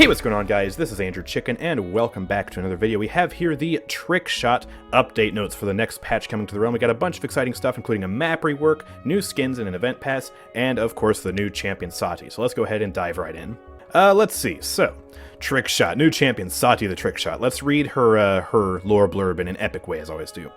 Hey, what's going on, guys? This is AndrewChicken, and welcome back to another video. We have here the Trickshot update notes for the next patch coming to the realm. We got a bunch of exciting stuff, including a map rework, new skins and an event pass, and of course the new champion Saati. So let's go ahead and dive right in. Let's see. So, Trickshot, new champion Saati the Trickshot. Let's read her lore blurb in an epic way, as I always do.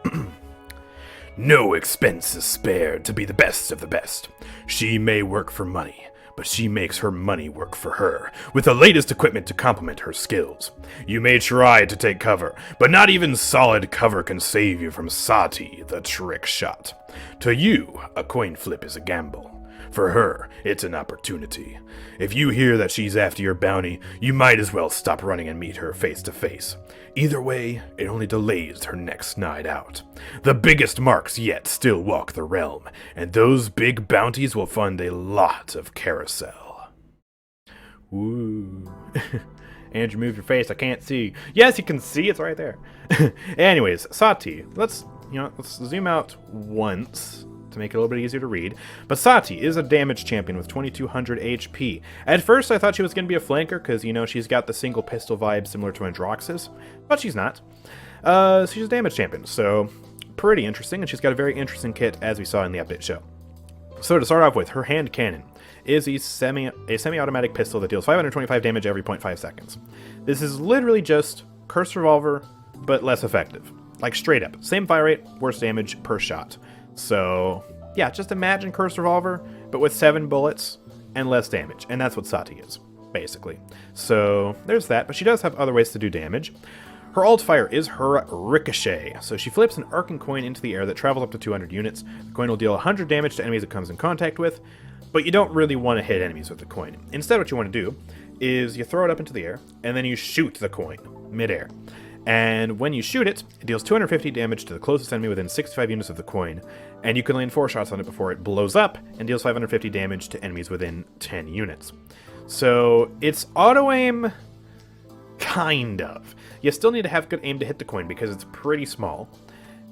No expense is spared to be the best of the best. She may work for money, but she makes her money work for her, with the latest equipment to complement her skills. You may try to take cover, but not even solid cover can save you from Saati, the Trickshot. To you, a coin flip is a gamble. For her, it's an opportunity. If you hear that she's after your bounty, you might as well stop running and meet her face to face. Either way, it only delays her next night out. The biggest marks yet still walk the realm, and those big bounties will fund a lot of carousel. Ooh. Andrew, move your face, I can't see. Yes, you can see, it's right there. Anyways, Saati, let's zoom out once to make it a little bit easier to read. But Saati is a damage champion with 2200 HP. At first I thought she was going to be a flanker because, she's got the single pistol vibe similar to Androxus, but she's not. She's a damage champion, so pretty interesting, and she's got a very interesting kit as we saw in the update show. So to start off with, her hand cannon is a semi-automatic pistol that deals 525 damage every 0.5 seconds. This is literally just Cursed Revolver, but less effective. Like straight up. Same fire rate, worse damage per shot. So, yeah, just imagine Cursed Revolver, but with 7 bullets and less damage. And that's what Saati is, basically. So, there's that, but she does have other ways to do damage. Her alt fire is her Ricochet. So she flips an arcing coin into the air that travels up to 200 units. The coin will deal 100 damage to enemies it comes in contact with, but you don't really want to hit enemies with the coin. Instead, what you want to do is you throw it up into the air, and then you shoot the coin mid-air. And when you shoot it, it deals 250 damage to the closest enemy within 65 units of the coin, and you can land 4 shots on it before it blows up, and deals 550 damage to enemies within 10 units. So, it's auto-aim, kind of. You still need to have good aim to hit the coin because it's pretty small,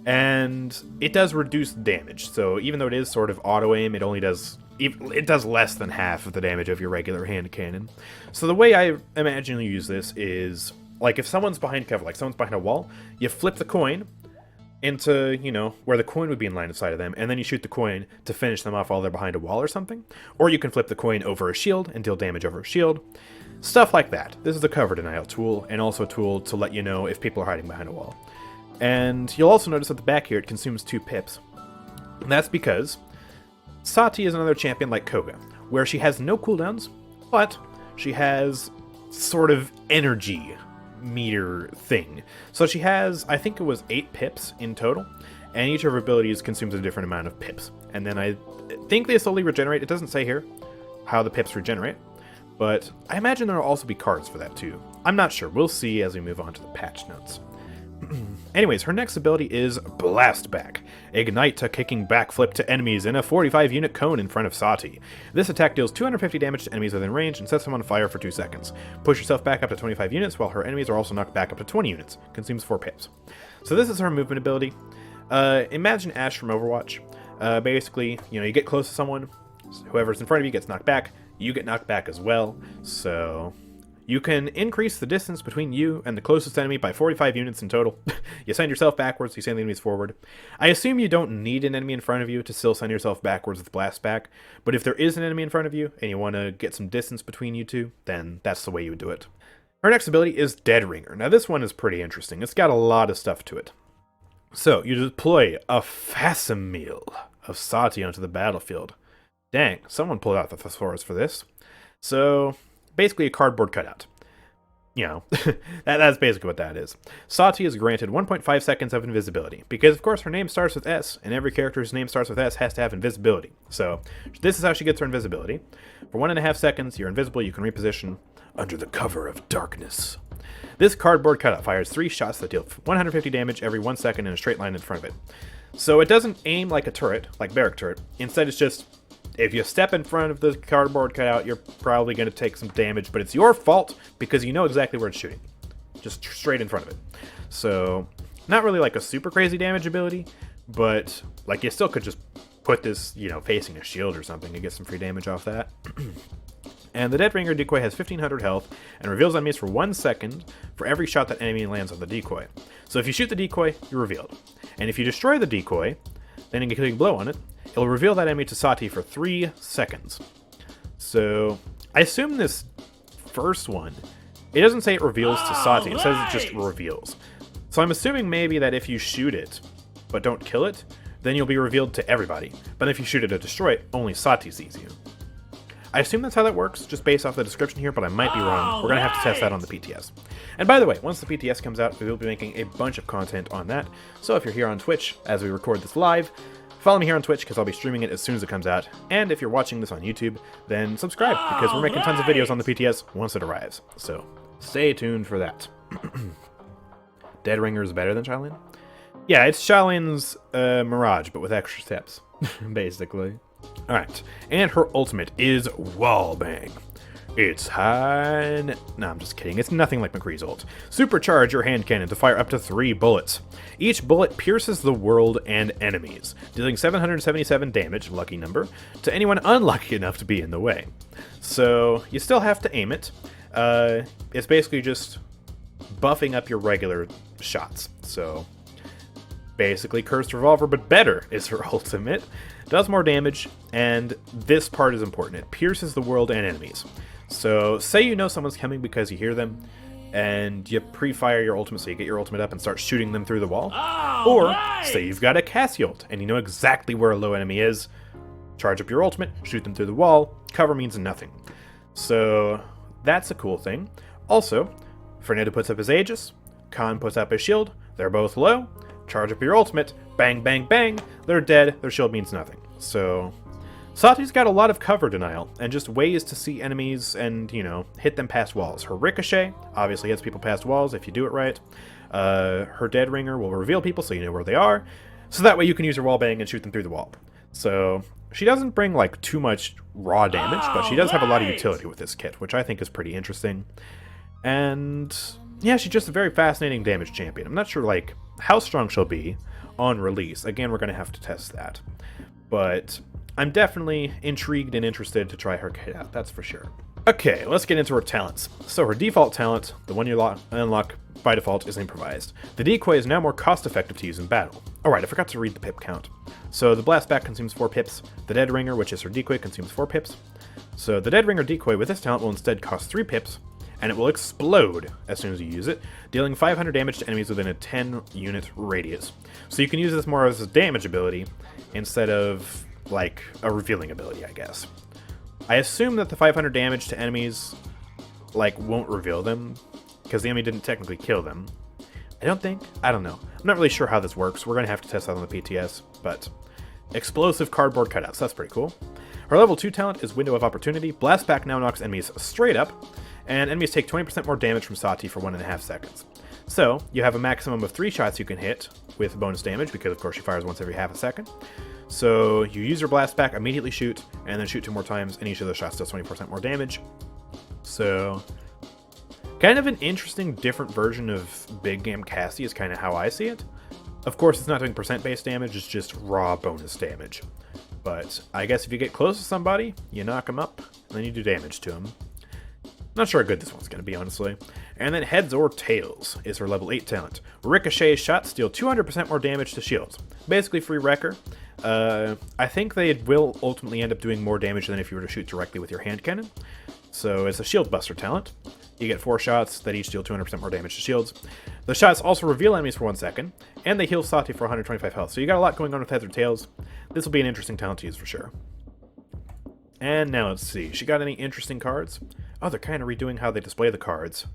and it does reduce damage. So, even though it is sort of auto-aim, it does less than half of the damage of your regular hand cannon. So the way I imagine you use this is, like, if someone's behind cover, like someone's behind a wall, you flip the coin into, where the coin would be in line of sight of them, and then you shoot the coin to finish them off while they're behind a wall or something. Or you can flip the coin over a shield and deal damage over a shield. Stuff like that. This is a cover denial tool, and also a tool to let you know if people are hiding behind a wall. And you'll also notice at the back here it consumes 2 pips. And that's because Saati is another champion like Koga, where she has no cooldowns, but she has sort of energy meter thing. So she has, I think it was 8 pips in total, and each of her abilities consumes a different amount of pips. And then I think they slowly regenerate. It doesn't say here how the pips regenerate, but I imagine there will also be cards for that too. I'm not sure. We'll see as we move on to the patch notes. Anyways, her next ability is Blast Back. Ignite a kicking backflip to enemies in a 45-unit cone in front of Saati. This attack deals 250 damage to enemies within range and sets them on fire for 2 seconds. Push yourself back up to 25 units, while her enemies are also knocked back up to 20 units. Consumes 4 pips. So this is her movement ability. Imagine Ashe from Overwatch. Basically, you get close to someone, whoever's in front of you gets knocked back, you get knocked back as well. So you can increase the distance between you and the closest enemy by 45 units in total. You send yourself backwards, you send the enemies forward. I assume you don't need an enemy in front of you to still send yourself backwards with Blast Back, but if there is an enemy in front of you and you want to get some distance between you two, then that's the way you would do it. Her next ability is Dead Ringer. Now this one is pretty interesting. It's got a lot of stuff to it. So, you deploy a facsimile of Saati onto the battlefield. Dang, someone pulled out the thesaurus for this. So, basically a cardboard cutout. That's basically what that is. Saati is granted 1.5 seconds of invisibility, because of course her name starts with S, and every character whose name starts with S has to have invisibility. So, this is how she gets her invisibility. For 1.5 seconds, you're invisible, you can reposition under the cover of darkness. This cardboard cutout fires 3 shots that deal 150 damage every 1 second in a straight line in front of it. So it doesn't aim like a turret, like barrack turret. Instead, it's just, if you step in front of the cardboard cutout, you're probably going to take some damage, but it's your fault because you know exactly where it's shooting. Just straight in front of it. So, not really like a super crazy damage ability, but like you still could just put this, facing a shield or something to get some free damage off that. And the Dead Ringer decoy has 1500 health and reveals enemies for 1 second for every shot that enemy lands on the decoy. So if you shoot the decoy, you're revealed. And if you destroy the decoy, then including blow on it, it'll reveal that enemy to Saati for 3 seconds. So I assume this first one, it doesn't say it reveals to Saati, it says it just reveals. So I'm assuming maybe that if you shoot it, but don't kill it, then you'll be revealed to everybody. But if you shoot it or destroy it, only Saati sees you. I assume that's how that works, just based off the description here, but I might be wrong. We're going to have to test that on the PTS. And by the way, once the PTS comes out, we will be making a bunch of content on that. So if you're here on Twitch, as we record this live, follow me here on Twitch, because I'll be streaming it as soon as it comes out. And if you're watching this on YouTube, then subscribe, because we're making tons of videos on the PTS once it arrives. So stay tuned for that. Dead Ringer is better than Shaolin? Yeah, it's Shaolin's Mirage, but with extra steps, basically. Alright, and her ultimate is Wallbang. It's high... No, I'm just kidding. It's nothing like McCree's ult. Supercharge your hand cannon to fire up to 3 bullets. Each bullet pierces the world and enemies, dealing 777 damage, lucky number, to anyone unlucky enough to be in the way. So, you still have to aim it. It's basically just buffing up your regular shots. So, basically Cursed Revolver, but better is her ultimate. Does more damage, and this part is important. It pierces the world and enemies. So, say you know someone's coming because you hear them, and you pre-fire your ultimate, so you get your ultimate up and start shooting them through the wall. Or, say you've got a Cassie ult, and you know exactly where a low enemy is. Charge up your ultimate, shoot them through the wall. Cover means nothing. So, that's a cool thing. Also, Fernando puts up his Aegis, Khan puts up his shield, they're both low. Charge up your ultimate, bang, bang, bang, they're dead, their shield means nothing. So, Saati's got a lot of cover denial, and just ways to see enemies and, you know, hit them past walls. Her Ricochet obviously hits people past walls if you do it right. Her Dead Ringer will reveal people so you know where they are, so that way you can use her Wallbang and shoot them through the wall. So, she doesn't bring, like, too much raw damage, but she does have a lot of utility with this kit, which I think is pretty interesting. And yeah, she's just a very fascinating damage champion. I'm not sure, like, how strong she'll be on release. Again, we're going to have to test that. But I'm definitely intrigued and interested to try her kit out, that's for sure. Okay, let's get into her talents. So her default talent, the one you unlock by default, is improvised. The decoy is now more cost-effective to use in battle. Alright, I forgot to read the pip count. So the blastback consumes 4 pips. The Dead Ringer, which is her decoy, consumes 4 pips. So the Dead Ringer decoy with this talent will instead cost 3 pips, and it will explode as soon as you use it, dealing 500 damage to enemies within a 10-unit radius. So you can use this more as a damage ability instead of, like, a revealing ability, I guess. I assume that the 500 damage to enemies, like, won't reveal them, because the enemy didn't technically kill them. I don't know. I'm not really sure how this works. We're going to have to test that on the PTS, but explosive cardboard cutouts, that's pretty cool. Her level 2 talent is Window of Opportunity. Blastback now knocks enemies straight up, and enemies take 20% more damage from Saati for 1.5 seconds. So, you have a maximum of 3 shots you can hit with bonus damage, because of course she fires once every half a second. So, you use your blastback, immediately shoot, and then shoot 2 more times, and each of those shots does 20% more damage. So, kind of an interesting, different version of Big Game Cassie is kind of how I see it. Of course, it's not doing percent-based damage, it's just raw bonus damage. But I guess if you get close to somebody, you knock them up, and then you do damage to them. Not sure how good this one's going to be, honestly. And then Heads or Tails is her level 8 talent. Ricochet shots deal 200% more damage to shields. Basically free wrecker. I think they will ultimately end up doing more damage than if you were to shoot directly with your hand cannon. So it's a shield buster talent. You get 4 shots that each deal 200% more damage to shields. The shots also reveal enemies for 1 second, and they heal Saati for 125 health. So you got a lot going on with Heads or Tails. This will be an interesting talent to use for sure. And now let's see. She got any interesting cards? Oh, they're kind of redoing how they display the cards.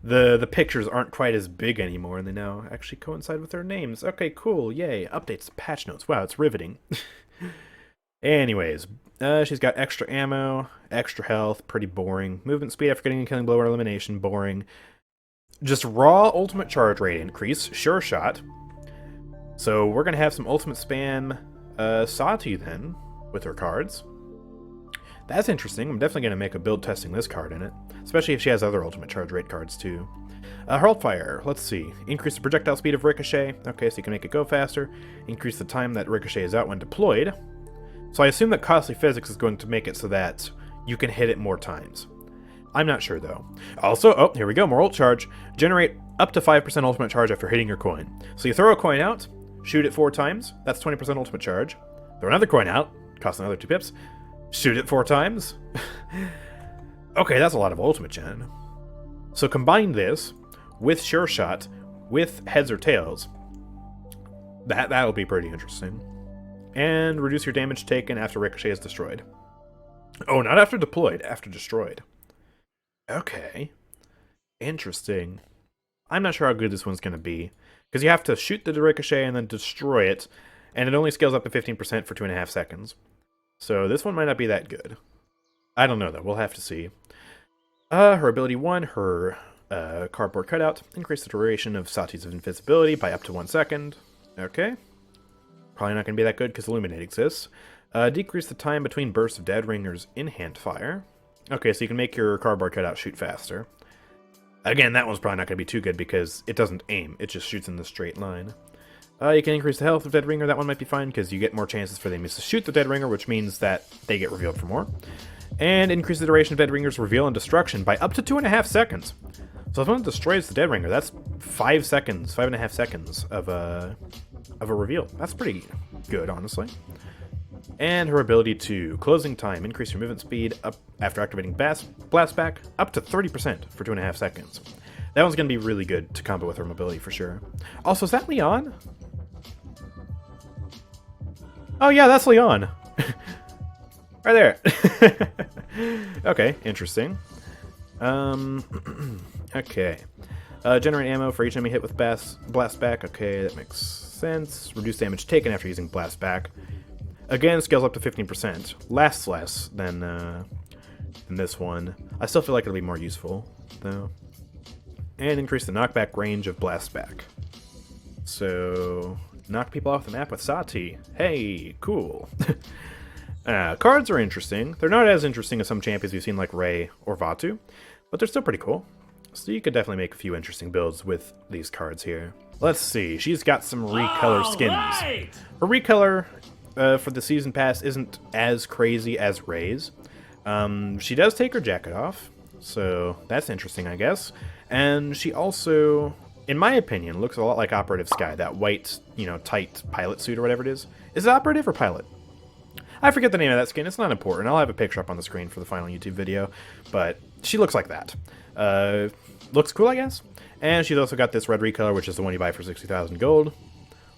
the pictures aren't quite as big anymore, and they now actually coincide with their names. Okay, cool. Yay. Updates to patch notes. Wow, it's riveting. Anyways, she's got extra ammo, extra health, pretty boring. Movement speed after getting a killing blow or elimination, boring. Just raw ultimate charge rate increase, sure shot. So we're going to have some ultimate spam Saati then, with her cards. That's interesting. I'm definitely going to make a build testing this card in it, especially if she has other ultimate charge rate cards too. Hurlfire, let's see. Increase the projectile speed of Ricochet. Okay, so you can make it go faster. Increase the time that Ricochet is out when deployed. So I assume that Costly Physics is going to make it so that you can hit it more times. I'm not sure, though. Also, oh, here we go, more ult charge. Generate up to 5% ultimate charge after hitting your coin. So you throw a coin out, shoot it 4 times, that's 20% ultimate charge. Throw another coin out, costs another 2 pips. Shoot it 4 times. Okay, that's a lot of ultimate gen. So combine this with Sure Shot, with heads or tails. That'll be pretty interesting. And reduce your damage taken after Ricochet is destroyed. Oh, not after deployed, after destroyed. Okay. Interesting. I'm not sure how good this one's going to be. Because you have to shoot the Ricochet and then destroy it. And it only scales up to 15% for 2.5 seconds. So this one might not be that good. I don't know, though. We'll have to see. Her ability 1, her cardboard cutout. Increase the duration of Saati's invisibility by up to 1 second. Okay. Probably not going to be that good because Illuminate exists. Decrease the time between bursts of Dead Ringers in hand fire. Okay, so you can make your cardboard cutout shoot faster. Again, that one's probably not going to be too good because it doesn't aim. It just shoots in the straight line. You can increase the health of Dead Ringer. That one might be fine because you get more chances for them to shoot the Dead Ringer, which means that they get revealed for more. And increase the duration of Dead Ringer's reveal and destruction by up to 2.5 seconds. So if someone destroys the Dead Ringer, that's 5 seconds, 5.5 seconds of a reveal. That's pretty good, honestly. And her ability to closing time, increase your movement speed up after activating blast back up to 30% for 2.5 seconds. That one's going to be really good to combo with her mobility for sure. Also, is that Leon? Oh yeah, that's Leon. Right there. Okay, interesting. Okay. Generate ammo for each enemy hit with blast back. Okay, that makes sense. Reduce damage taken after using blast back. Again, scales up to 15%. Lasts less than this one. I still feel like it'll be more useful, though. And increase the knockback range of blast back. So, knock people off the map with Saati. Hey, cool. Cards are interesting. They're not as interesting as some champions we've seen like Rei or Vaatu, but they're still pretty cool. So you could definitely make a few interesting builds with these cards here. Let's see. She's got some recolor skins. Right. Her recolor for the season pass isn't as crazy as Rei's. She does take her jacket off, so that's interesting, I guess. And she also, in my opinion, looks a lot like Operative Skye, that white, tight pilot suit or whatever it is. Is it Operative or Pilot? I forget the name of that skin. It's not important. I'll have a picture up on the screen for the final YouTube video, but she looks like that. Looks cool, I guess. And she's also got this red recolor, which is the one you buy for 60,000 gold.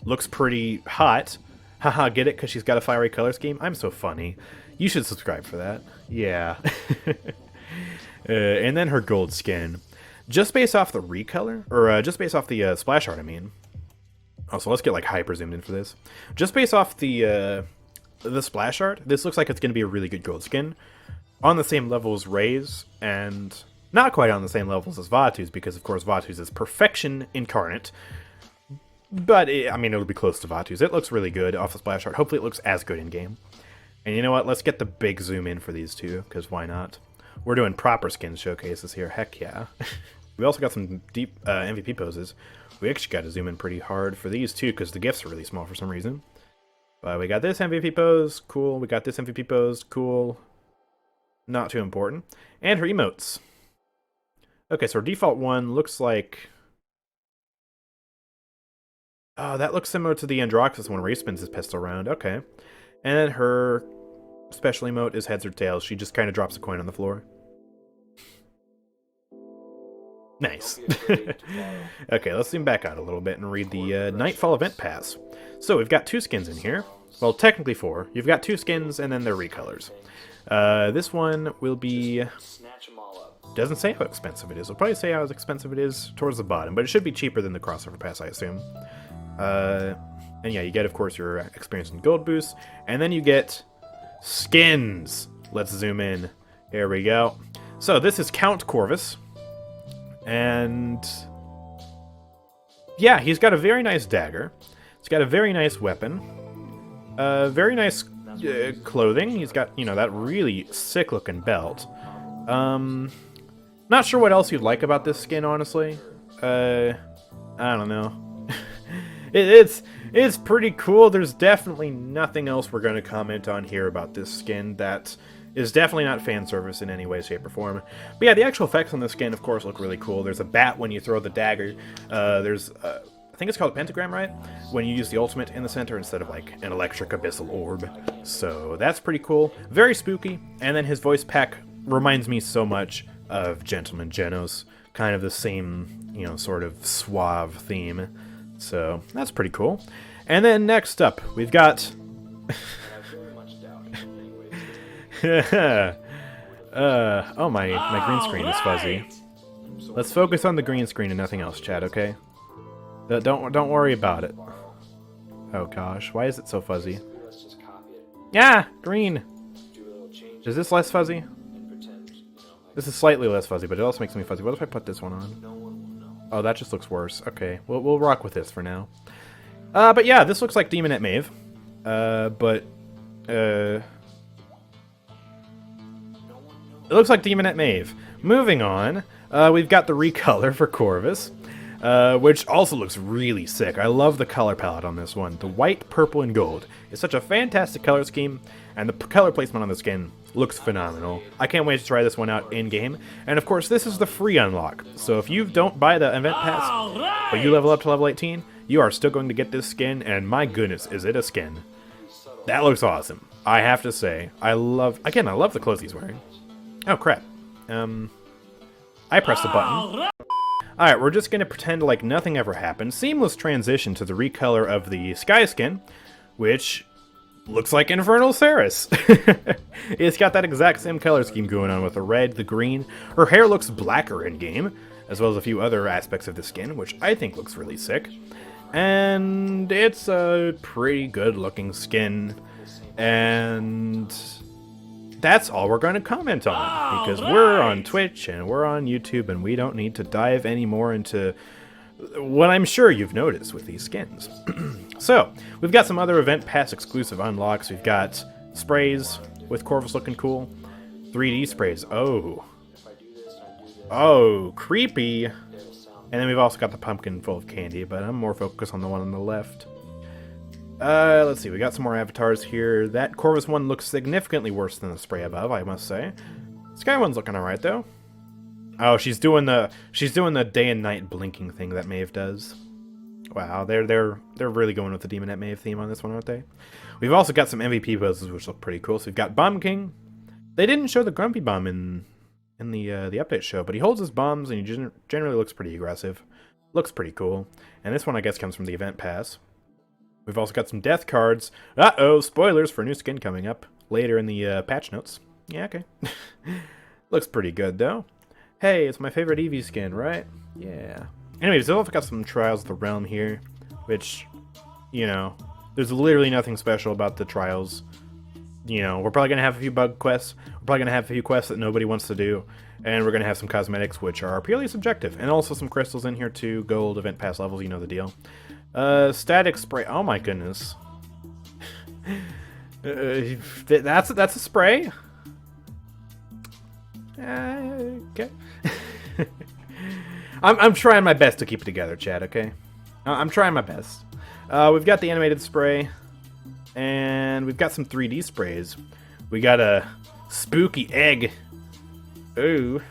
Looks pretty hot. Haha, get it? Because she's got a fiery color scheme? I'm so funny. You should subscribe for that. Yeah. And then her gold skin. Just based off the recolor, or just based off the splash art, I mean. Also, let's get like hyper zoomed in for this. Just based off the splash art, this looks like it's going to be a really good gold skin. On the same level as Rei's, and not quite on the same levels as Vaatu's, because of course Vaatu's is perfection incarnate. But, it'll be close to Vaatu's. It looks really good off the splash art. Hopefully it looks as good in-game. And you know what? Let's get the big zoom in for these two, because why not? We're doing proper skin showcases here. Heck yeah. We also got some deep MVP poses. We actually got to zoom in pretty hard for these two, because the gifts are really small for some reason. But we got this MVP pose. Cool. We got this MVP pose. Cool. Not too important. And her emotes. Okay, so her default one looks like... Oh, that looks similar to the Androxus one where he spins his pistol around. Okay. And then her special emote is heads or tails. She just kind of drops a coin on the floor. Nice. Okay, let's zoom back out a little bit and read the Nightfall event pass. So we've got 2 skins in here. Well, technically 4. You've got 2 skins and then their recolors. This one will be... Doesn't say how expensive it is. It'll probably say how expensive it is towards the bottom, but it should be cheaper than the crossover pass, I assume. And yeah, you get, of course, your experience and gold boost, and then you get skins. Let's zoom in. Here we go. So this is Count Corvus, and yeah, he's got a very nice dagger. He's got a very nice weapon. Very nice clothing. He's got, that really sick-looking belt. Not sure what else you'd like about this skin, honestly. I don't know. It's pretty cool. There's definitely nothing else we're going to comment on here about this skin that is definitely not fan service in any way, shape, or form. But yeah, the actual effects on this skin, of course, look really cool. There's a bat when you throw the dagger. There's, I think it's called a pentagram, right? When you use the ultimate in the center instead of like an electric abyssal orb. So that's pretty cool. Very spooky. And then his voice pack reminds me so much of Gentleman Genos. Kind of the same, you know, sort of suave theme. So that's pretty cool. And then next up, we've got... oh, my green screen is fuzzy. Let's focus on the green screen and nothing else, Chad, okay? Don't worry about it. Oh gosh, why is it so fuzzy? Yeah, green! Is this less fuzzy? This is slightly less fuzzy, but it also makes me fuzzy. What if I put this one on? Oh, that just looks worse. Okay, we'll rock with this for now. But yeah, this looks like Demonette Maeve. It looks like Demonette Maeve. Moving on, we've got the recolor for Corvus, which also looks really sick. I love the color palette on this one. The white, purple, and gold is such a fantastic color scheme, and the color placement on the skin looks phenomenal. I can't wait to try this one out in-game. And of course, this is the free unlock. So if you don't buy the event pass, but you level up to level 18, you are still going to get this skin, and my goodness, is it a skin. That looks awesome. I have to say, I love the clothes he's wearing. Oh, crap. I pressed the button. Alright, we're just gonna pretend like nothing ever happened. Seamless transition to the recolor of the Skye skin, which looks like Infernal Ceres. It's got that exact same color scheme going on with the red, the green. Her hair looks blacker in-game, as well as a few other aspects of the skin, which I think looks really sick. And it's a pretty good-looking skin, and that's all we're going to comment on, because we're on Twitch and we're on YouTube, and we don't need to dive any more into what I'm sure you've noticed with these skins. So, we've got some other Event Pass exclusive unlocks. We've got sprays with Corvus looking cool. 3D sprays. Oh, creepy. And then we've also got the pumpkin full of candy, but I'm more focused on the one on the left. Let's see, we got some more avatars here. That Corvus one looks significantly worse than the spray above, I must say. Skye one's looking alright though. Oh, she's doing the day and night blinking thing that Maeve does. Wow, they're really going with the Demonette Maeve theme on this one, aren't they? We've also got some MVP poses which look pretty cool. So we've got Bomb King. They didn't show the Grumpy Bomb in the update show, but he holds his bombs and he generally looks pretty aggressive. Looks pretty cool. And this one I guess comes from the event pass. We've also got some death cards. Uh-oh, spoilers for new skin coming up later in the patch notes. Yeah, okay. Looks pretty good, though. Hey, it's my favorite Eevee skin, right? Yeah. Anyways, we've also got some Trials of the Realm here, which, you know, there's literally nothing special about the Trials. You know, we're probably going to have a few bug quests. We're probably going to have a few quests that nobody wants to do. And we're going to have some cosmetics, which are purely subjective. And also some crystals in here, too. Gold, event pass levels, you know the deal. Static spray. Oh my goodness. That's a spray? Okay. I'm trying my best to keep it together, Chad, okay? I'm trying my best. We've got the animated spray. And we've got some 3D sprays. We got a spooky egg. Ooh.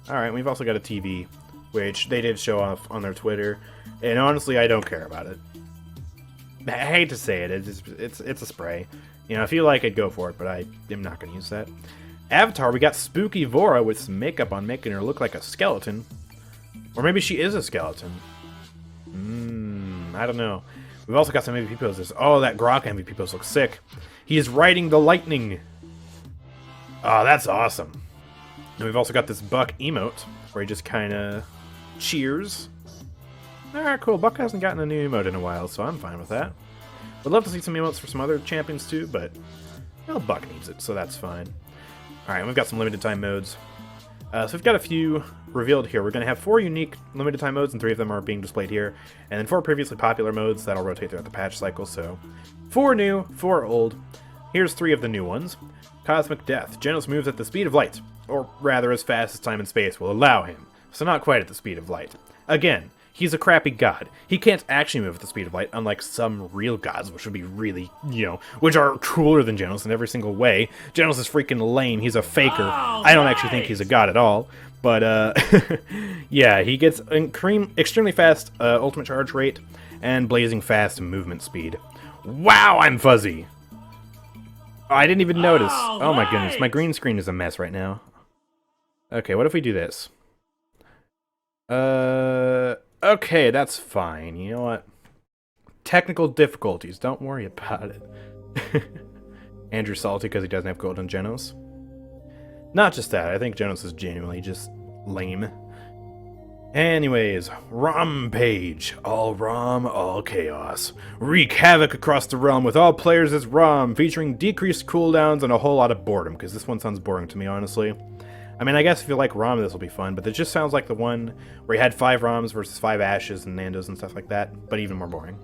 Alright, we've also got a TV, which they did show off on their Twitter. And honestly, I don't care about it. I hate to say it, it's a spray. You know, if you like it, go for it, but I am not going to use that. Avatar, we got Spooky Vora with some makeup on, making her look like a skeleton. Or maybe she is a skeleton. I don't know. We've also got some MVP poses. Oh, that Grok MVP pose looks sick. He is riding the lightning. Oh, that's awesome. And we've also got this Buck emote, where he just kind of cheers. Alright, cool. Buck hasn't gotten a new emote in a while, so I'm fine with that. Would love to see some emotes for some other champions too, but, well, Buck needs it, so that's fine. Alright, we've got some limited time modes. So we've got a few revealed here. We're going to have 4 unique limited time modes, and 3 of them are being displayed here. And then 4 previously popular modes that'll rotate throughout the patch cycle, so 4 new, 4 old. Here's 3 of the new ones. Cosmic Death. Genos moves at the speed of light, or rather as fast as time and space will allow him, so not quite at the speed of light. Again, he's a crappy god. He can't actually move at the speed of light, unlike some real gods, which would be really, which are cooler than Genos in every single way. Genos is freaking lame. He's a faker. I don't actually think he's a god at all. But, yeah, he gets extremely fast ultimate charge rate and blazing fast movement speed. Wow, I'm fuzzy! I didn't even notice. Oh my goodness, my green screen is a mess right now. Okay, what if we do this? Okay, that's fine. You know what? Technical difficulties, don't worry about it. Andrew's salty because he doesn't have gold on Genos. Not just that, I think Genos is genuinely just lame. Anyways, ROM page. All ROM, all chaos. Wreak havoc across the realm with all players as ROM, featuring decreased cooldowns and a whole lot of boredom, because this one sounds boring to me, honestly. I mean, I guess if you like ROM, this will be fun, but it just sounds like the one where you had 5 ROMs versus 5 Ashes and Nandos and stuff like that, but even more boring.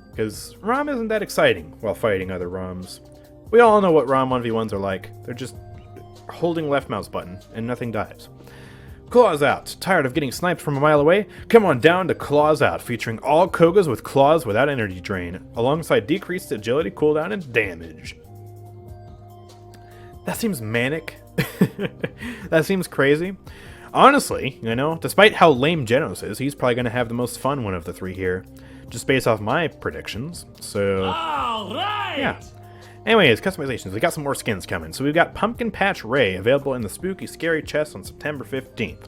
Because ROM isn't that exciting while fighting other ROMs. We all know what ROM 1v1s are like. They're just holding left mouse button, and nothing dies. Claws Out. Tired of getting sniped from a mile away? Come on down to Claws Out, featuring all Kogas with claws without energy drain, alongside decreased agility, cooldown, and damage. That seems manic. That seems crazy. Honestly, despite how lame Genos is, he's probably going to have the most fun one of the 3 here, just based off my predictions. So, yeah. Anyways, customizations. We got some more skins coming. So we've got Pumpkin Patch Rei available in the spooky, scary chest on September 15th.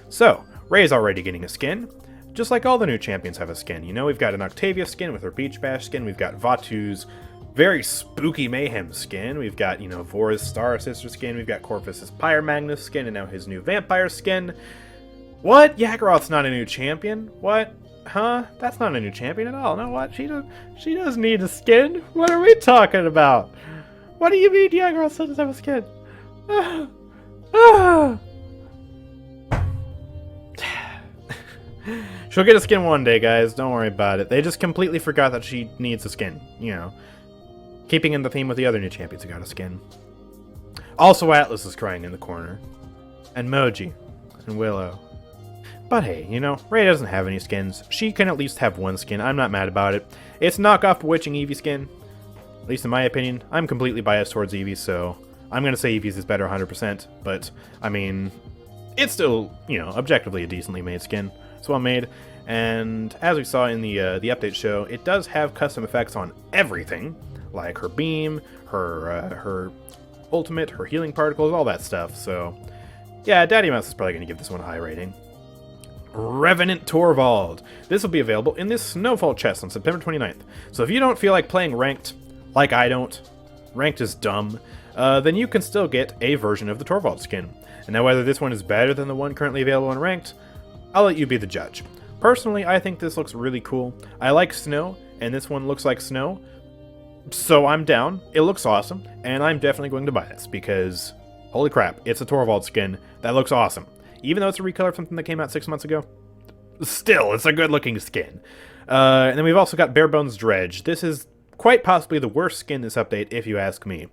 So, Rei's already getting a skin, just like all the new champions have a skin. We've got an Octavia skin with her Beach Bash skin. We've got Vatu's very spooky Mayhem skin. We've got, Vora's Star Sister skin. We've got Corvus's Pyre Magnus skin, and now his new Vampire skin. What? Yaggroth's not a new champion? What? Huh? That's not a new champion at all. No, what? She doesn't need a skin? What are we talking about? What do you mean Yaggroth doesn't have a skin? She'll get a skin one day, guys. Don't worry about it. They just completely forgot that she needs a skin, Keeping in the theme with the other new champions who got a skin. Also, Atlas is crying in the corner. And Moji. And Willow. But hey, Rei doesn't have any skins. She can at least have one skin. I'm not mad about it. It's knockoff Bewitching Eevee skin. At least in my opinion. I'm completely biased towards Eevee, so I'm going to say Eevee's is better 100%. But, I mean, it's still, objectively a decently made skin. It's well made. And as we saw in the update show, it does have custom effects on everything. Like her beam, her ultimate, her healing particles, all that stuff. So, yeah, Daddy Mouse is probably going to give this one a high rating. Revenant Torvald. This will be available in this Snowfall chest on September 29th. So if you don't feel like playing ranked, like I don't, ranked is dumb, then you can still get a version of the Torvald skin. And now whether this one is better than the one currently available in ranked, I'll let you be the judge. Personally, I think this looks really cool. I like snow, and this one looks like snow, so I'm down. It looks awesome, and I'm definitely going to buy this because, holy crap, it's a Torvald skin that looks awesome. Even though it's a recolor of something that came out 6 months ago, still, it's a good-looking skin. And then we've also got Barebones Dredge. This is quite possibly the worst skin this update, if you ask me.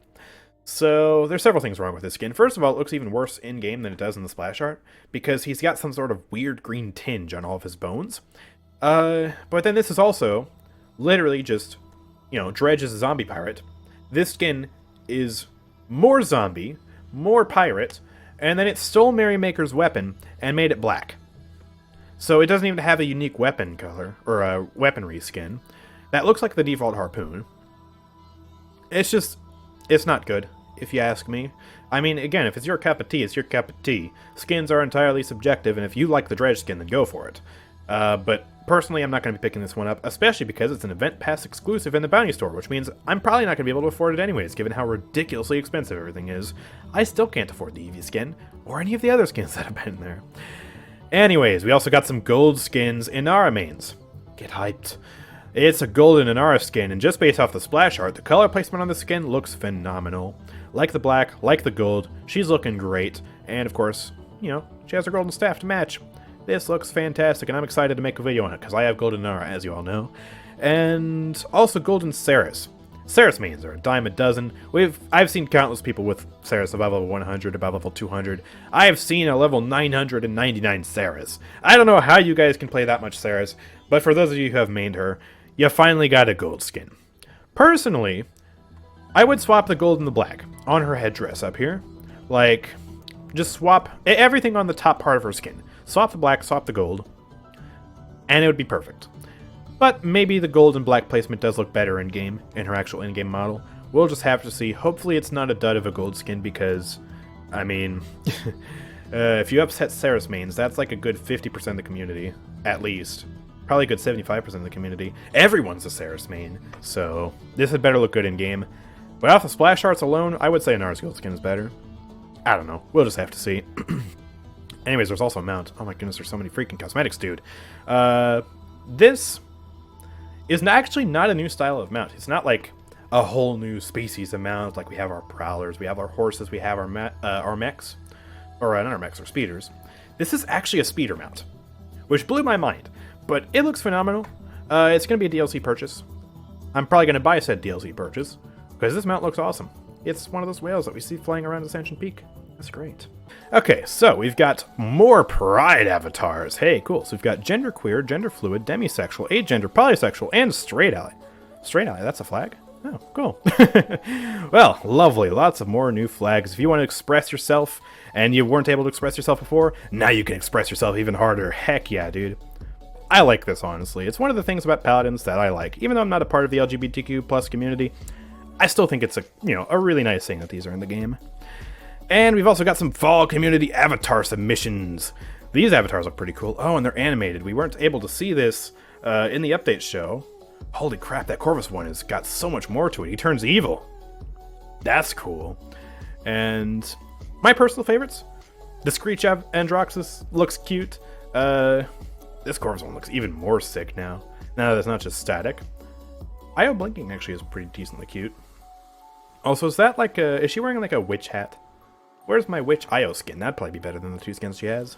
So, there's several things wrong with this skin. First of all, it looks even worse in-game than it does in the splash art, because he's got some sort of weird green tinge on all of his bones. But then this is also literally just, Dredge is a zombie pirate. This skin is more zombie, more pirate, and then it stole Merrymaker's weapon and made it black. So it doesn't even have a unique weapon color, or a weaponry skin. That looks like the default harpoon. It's not good, if you ask me. I mean, again, if it's your cup of tea, it's your cup of tea. Skins are entirely subjective, and if you like the Dredge skin, then go for it. But personally, I'm not going to be picking this one up, especially because it's an Event Pass exclusive in the Bounty Store, which means I'm probably not going to be able to afford it anyways, given how ridiculously expensive everything is. I still can't afford the Eevee skin, or any of the other skins that have been there. Anyways, we also got some gold skins in Inara mains. Get hyped. It's a golden Inara skin, and just based off the splash art, the color placement on the skin looks phenomenal. Like the black, like the gold, she's looking great, and of course, she has her golden staff to match. This looks fantastic, and I'm excited to make a video on it, because I have golden Inara, as you all know. And also golden Ceres. Saris mains are a dime a dozen. I've seen countless people with Saris above level 100, above level 200. I have seen a level 999 Saris. I don't know how you guys can play that much Saris, but for those of you who have mained her, you finally got a gold skin. Personally, I would swap the gold and the black on her headdress up here. Like, just swap everything on the top part of her skin. Swap the black, swap the gold, and it would be perfect. But maybe the gold and black placement does look better in-game, in her actual in-game model. We'll just have to see. Hopefully it's not a dud of a gold skin because, I mean, if you upset Saris mains, that's like a good 50% of the community, at least. Probably a good 75% of the community. Everyone's a Saris main, so this had better look good in-game. But off the splash arts alone, I would say Inara's gold skin is better. I don't know. We'll just have to see. Anyways, there's also a mount. Oh my goodness, there's so many freaking cosmetics, dude. This is actually not a new style of mount. It's not like a whole new species of mount. Like we have our prowlers, we have our horses, we have our mechs. Or not our mechs, our speeders. This is actually a speeder mount, which blew my mind. But it looks phenomenal. It's going to be a DLC purchase. I'm probably going to buy said DLC purchase, because this mount looks awesome. It's one of those whales that we see flying around Ascension Peak. That's great. Okay, so we've got more Pride avatars. Hey, cool. So we've got genderqueer, gender fluid, demisexual, agender, polysexual, and straight ally. Straight ally, that's a flag? Oh, cool. Well, lovely. Lots of more new flags. If you want to express yourself, and you weren't able to express yourself before, now you can express yourself even harder. Heck yeah, dude. I like this, honestly. It's one of the things about Paladins that I like. Even though I'm not a part of the LGBTQ plus community, I still think it's a really nice thing that these are in the game. And we've also got some fall community avatar submissions. These avatars look pretty cool. Oh, and they're animated. We weren't able to see this in the update show. Holy crap, that Corvus one has got so much more to it. He turns evil. That's cool. And my personal favorites. The Screech Androxus looks cute. This Corvus one looks even more sick now. Now that's not just static. Io Blinking actually is pretty decently cute. Also, is that like is she wearing like a witch hat? Where's my witch Io skin? That'd probably be better than the two skins she has.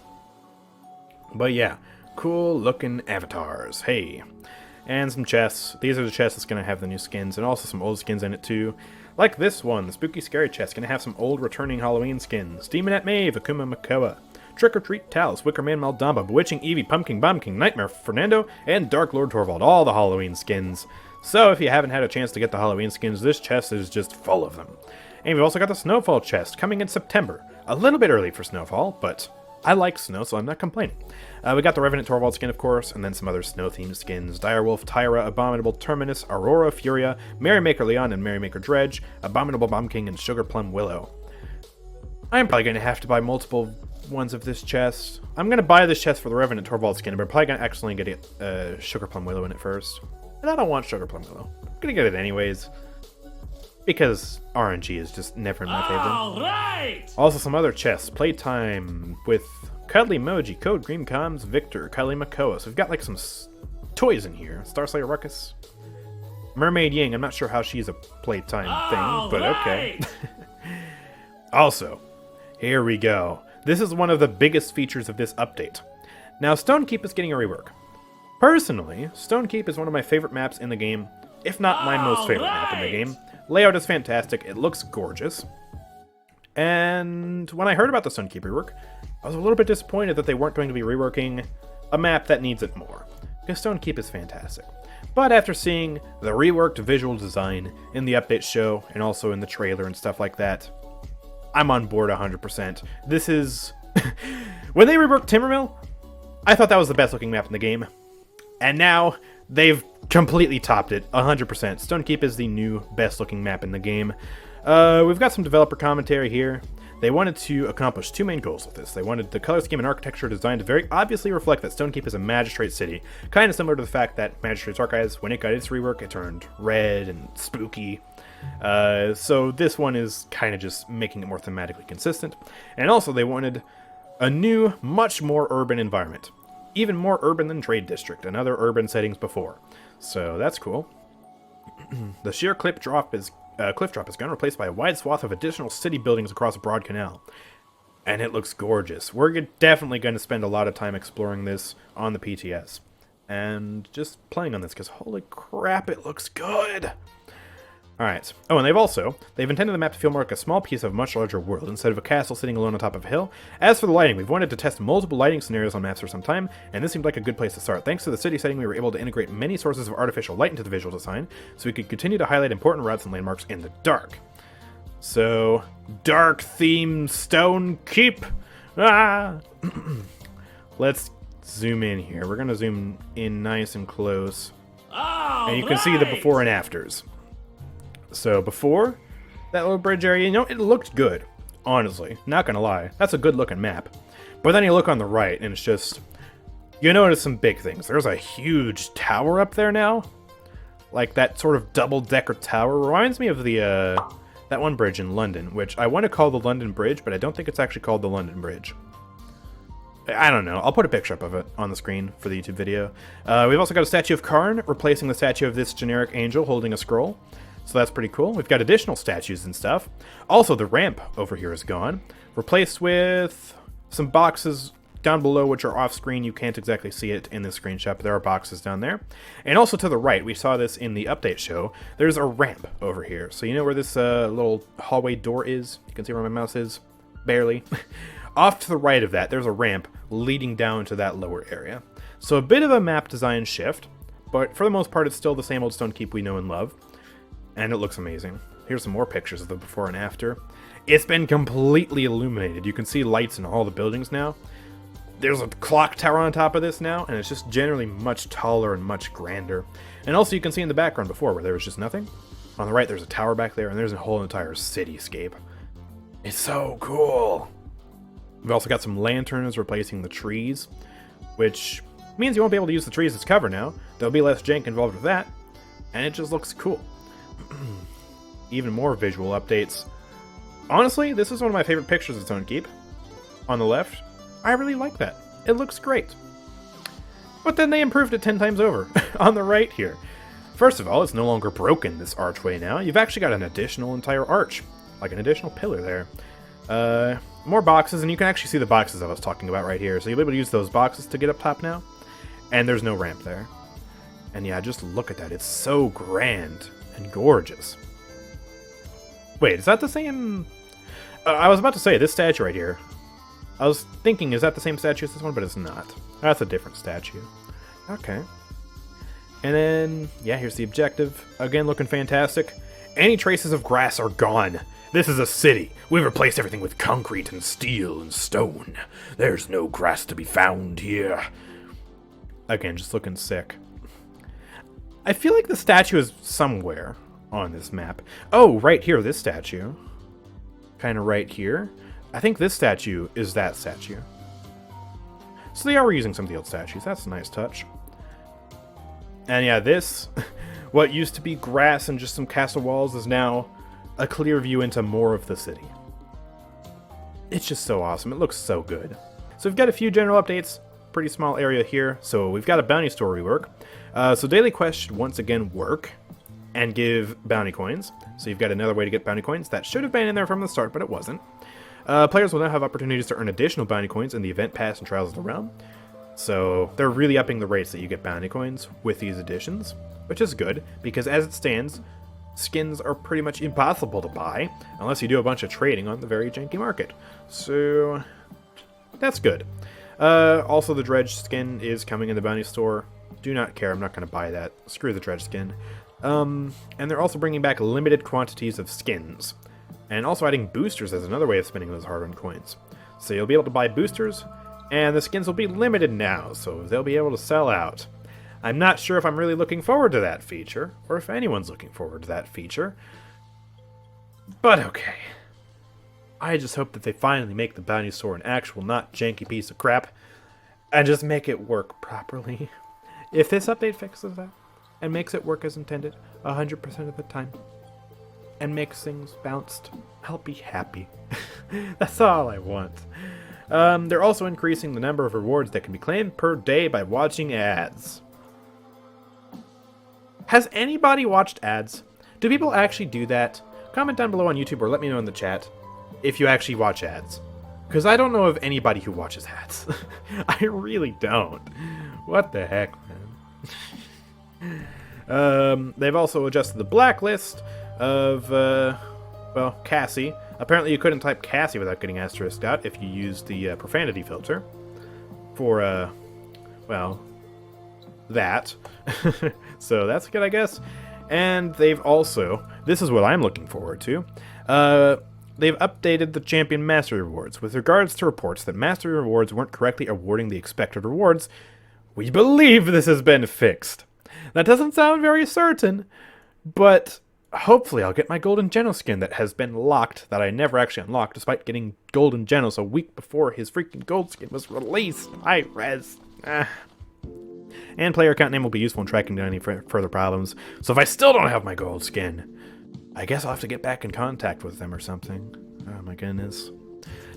But yeah, cool looking avatars. Hey. And some chests. These are the chests that's going to have the new skins, and also some old skins in it too. Like this one, the Spooky Scary chest, going to have some old returning Halloween skins. Demonette Maeve, Akuma Makoa, Trick or Treat Talos, Wicker Man Maldamba, Bewitching Eevee, Pumpkin Bomb King, Nightmare Fernando, and Dark Lord Torvald. All the Halloween skins. So if you haven't had a chance to get the Halloween skins, this chest is just full of them. And we've also got the Snowfall chest coming in September. A little bit early for Snowfall, but I like snow, so I'm not complaining. We got the Revenant Torvald skin, of course, and then some other snow-themed skins. Direwolf, Tyra, Abominable Terminus, Aurora, Furia, Merrymaker Leon, and Merrymaker Dredge, Abominable Bomb King, and Sugar Plum Willow. I'm probably going to have to buy multiple ones of this chest. I'm going to buy this chest for the Revenant Torvald skin, but I'm probably going to accidentally get Sugar Plum Willow in it first. And I don't want Sugar Plum Willow. I'm going to get it anyways, because RNG is just never in my favor. All right! Also, some other chests. Playtime with Cuddly Moji, Code Green Comms, Victor, Kylie Makoa. So we've got like some toys in here. Starslayer Ruckus. Mermaid Ying. I'm not sure how she's a playtime thing, but okay. Also, here we go. This is one of the biggest features of this update. Now, Stonekeep is getting a rework. Personally, Stonekeep is one of my favorite maps in the game, if not my most favorite map in the game. Layout is fantastic. It looks gorgeous. And when I heard about the Stonekeep rework, I was a little bit disappointed that they weren't going to be reworking a map that needs it more, because Stonekeep is fantastic. But after seeing the reworked visual design in the update show, and also in the trailer and stuff like that, I'm on board 100%. This is... When they reworked Timbermill, I thought that was the best looking map in the game. And now, they've completely topped it, 100%. Stonekeep is the new best looking map in the game. We've got some developer commentary here. They wanted to accomplish two main goals with this. They wanted the color scheme and architecture design to very obviously reflect that Stonekeep is a magistrate city. Kind of similar to the fact that Magistrate's Archives, when it got its rework, it turned red and spooky. So this one is kind of just making it more thematically consistent. And also they wanted a new, much more urban environment. Even more urban than Trade District and other urban settings before. So that's cool. The sheer cliff drop is gone, replaced by a wide swath of additional city buildings across a broad canal. And it looks gorgeous. We're definitely going to spend a lot of time exploring this on the PTS. And just playing on this, because holy crap, it looks good! Alright. Oh, and they've intended the map to feel more like a small piece of a much larger world, instead of a castle sitting alone on top of a hill. As for the lighting, we've wanted to test multiple lighting scenarios on maps for some time, and this seemed like a good place to start. Thanks to the city setting, we were able to integrate many sources of artificial light into the visual design, so we could continue to highlight important routes and landmarks in the dark. So, dark-themed stone keep! Ah! Let's zoom in here. We're gonna zoom in nice and close. Oh, and you can see the before and afters. So before, that little bridge area, it looked good, honestly. Not gonna lie. That's a good-looking map. But then you look on the right, and it's just... You notice some big things. There's a huge tower up there now. Like, that sort of double-decker tower. Reminds me of the, that one bridge in London, which I want to call the London Bridge, but I don't think it's actually called the London Bridge. I don't know. I'll put a picture up of it on the screen for the YouTube video. We've also got a statue of Karn, replacing the statue of this generic angel holding a scroll. So that's pretty cool. We've got additional statues and stuff. Also, the ramp over here is gone. Replaced with some boxes down below, which are off screen. You can't exactly see it in this screenshot, but there are boxes down there. And also to the right, we saw this in the update show, there's a ramp over here. So you know where this little hallway door is? You can see where my mouse is? Barely. Off to the right of that, there's a ramp leading down to that lower area. So a bit of a map design shift, but for the most part, it's still the same old stone keep we know and love. And it looks amazing. Here's some more pictures of the before and after. It's been completely illuminated. You can see lights in all the buildings now. There's a clock tower on top of this now, and it's just generally much taller and much grander. And also you can see in the background before where there was just nothing. On the right, there's a tower back there, and there's a whole entire cityscape. It's so cool. We've also got some lanterns replacing the trees, which means you won't be able to use the trees as cover now. There'll be less jank involved with that, and it just looks cool. Even more visual updates. Honestly, this is one of my favorite pictures of Stone Keep. On the left, I really like that. It looks great. But then they improved it 10 times over on the right here. First of all, it's no longer broken, this archway now. You've actually got an additional entire arch, like an additional pillar there. More boxes, and you can actually see the boxes I was talking about right here. So you'll be able to use those boxes to get up top now. And there's no ramp there. And yeah, just look at that. It's so grand and gorgeous. Wait, is that the same... I was about to say, this statue right here. I was thinking, is that the same statue as this one? But it's not. That's a different statue. Okay. And then, yeah, here's the objective. Again, looking fantastic. Any traces of grass are gone. This is a city. We've replaced everything with concrete and steel and stone. There's no grass to be found here. Again, just looking sick. I feel like the statue is somewhere on this map. Oh, right here, this statue. Kind of right here. I think this statue is that statue. So they are reusing some of the old statues. That's a nice touch. And yeah, this, what used to be grass and just some castle walls, is now a clear view into more of the city. It's just so awesome. It looks so good. So we've got a few general updates. Pretty small area here. So we've got a bounty store rework. So daily quests should once again work and give bounty coins. So you've got another way to get bounty coins. That should have been in there from the start, but it wasn't. Players will now have opportunities to earn additional bounty coins in the event pass and Trials of the Realm. So they're really upping the rates that you get bounty coins with these additions, which is good, because as it stands, skins are pretty much impossible to buy unless you do a bunch of trading on the very janky market. So that's good. Also, the Dredge skin is coming in the bounty store. Do not care. I'm not going to buy that. Screw the Dredge skin. And they're also bringing back limited quantities of skins. And also adding boosters as another way of spending those hard-earned coins. So you'll be able to buy boosters, and the skins will be limited now, so they'll be able to sell out. I'm not sure if I'm really looking forward to that feature, or if anyone's looking forward to that feature. But okay. I just hope that they finally make the bounty store an actual, not janky piece of crap, and just make it work properly. If this update fixes that, and makes it work as intended 100% of the time, and makes things bounced, I'll be happy. That's all I want. They're also increasing the number of rewards that can be claimed per day by watching ads. Has anybody watched ads? Do people actually do that? Comment down below on YouTube or let me know in the chat if you actually watch ads. Because I don't know of anybody who watches ads. I really don't. What the heck, man? They've also adjusted the blacklist, of, well, Cassie. Apparently you couldn't type Cassie without getting asterisked out if you used the profanity filter for, well, that. So that's good, I guess. And they've also, this is what I'm looking forward to, they've updated the Champion Mastery Rewards. With regards to reports that Mastery Rewards weren't correctly awarding the expected rewards, we believe this has been fixed. That doesn't sound very certain, but hopefully I'll get my Golden Geno skin that has been locked, that I never actually unlocked, despite getting Golden Genos a week before his freaking gold skin was released. And player account name will be useful in tracking down any further problems. So if I still don't have my gold skin, I guess I'll have to get back in contact with them or something. Oh my goodness.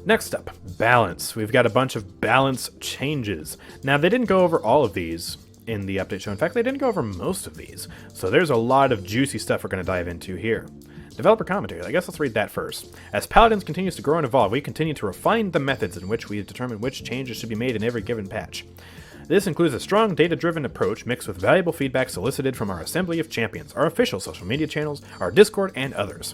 Next up, balance. We've got a bunch of balance changes. Now, they didn't go over all of these in the update show. In fact, they didn't go over most of these. So there's a lot of juicy stuff we're going to dive into here. Developer commentary. I guess let's read that first. As Paladins continues to grow and evolve, we continue to refine the methods in which we determine which changes should be made in every given patch. This includes a strong data-driven approach mixed with valuable feedback solicited from our Assembly of Champions, our official social media channels, our Discord, and others.